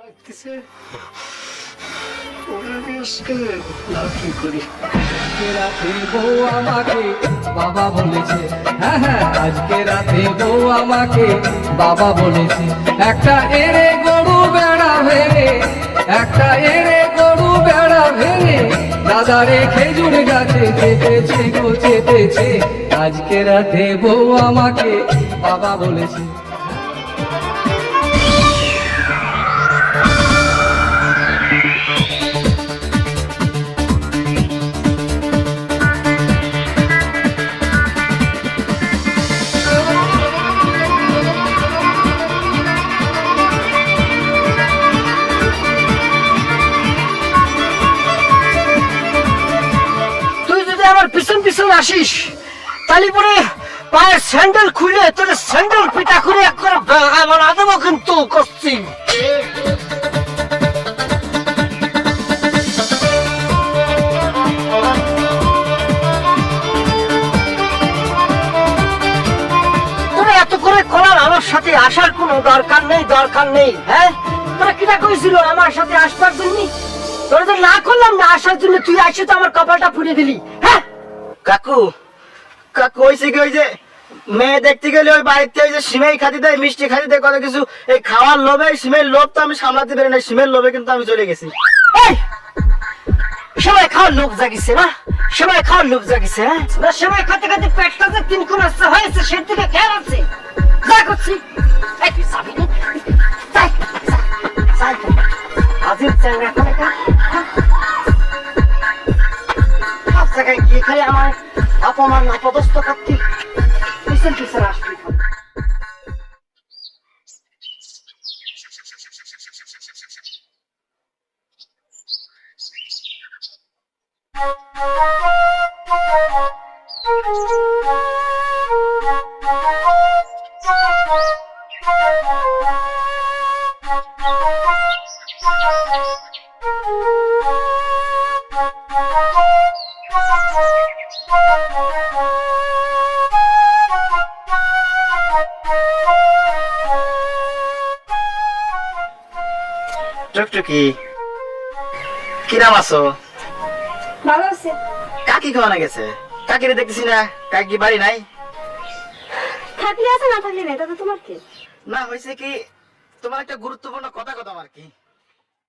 লাগতেছে কি করি রাতে বউ আমাকে বাবা বলেছে, হ্যাঁ হ্যাঁ আজকে রাতে বউ আমাকে বাবা বলেছে। একটা এড়ে গরু বেড়া ভেঙে, একটা এড়ে গরু বেড়া ভেঙে দাদারে খেজুর গাছে চেপেছে গো চেপেছে। আজকে রাতে বউ আমাকে বাবা বলেছে। পিছন পিছন আসিস তালি পরে পায়ের স্যান্ডেল খুলে তোর স্যান্ডেল পিটা করে এক করে আমার আদমও কিন্তু করছি। তোরা এত করে কলার আমার সাথে আসার কোনো দরকার নেই হ্যাঁ। তোরা কিনা কইছিল আমার সাথে আসবার জন্য? তোরা তো না করলাম না আসার জন্য, তুই আসে তো আমার কপালটা পুড়ে দিলি। হ্যাঁ কাকু কাকু হয়েছে কি, ওই যে মেয়ে দেখতে গেলে ওই বাড়িতে ওই যে সিমেই খাতি দেয়, মিষ্টি খাতি দেয়, কত কিছু এই খাওয়ার লোভে, সিমের লোভ তো আমি সামলাতে পারি না, সিমের লোভে কিন্তু আমি চলে গেছি। সবাই খাওয়ার লোভ জাগিছে না, সবাই খাওয়ার লোভ জাগিছে হ্যাঁ না, সবাই খাতে খাতে পেটটা যে তিন কোণ হয়েছে সে দিকে খেয়াল আছে যা করছি। আজিব চ্যাংরা করে সব জায়গায় গিয়ে খালি আমার অপমান অপদস্থ করতে পিছন পিছন আসতে। টুকটুকি কি নাম আছো? ভালো আছে। কাকি কেমন গেছে? কাকিরে দেখতেছি না, কাকি বাড়ি নাই। থাকলে আছে না থাকলে নাই, তাতে তোমার কি? না হয়েছে কি, তোমার একটা গুরুত্বপূর্ণ কথা আমার কি।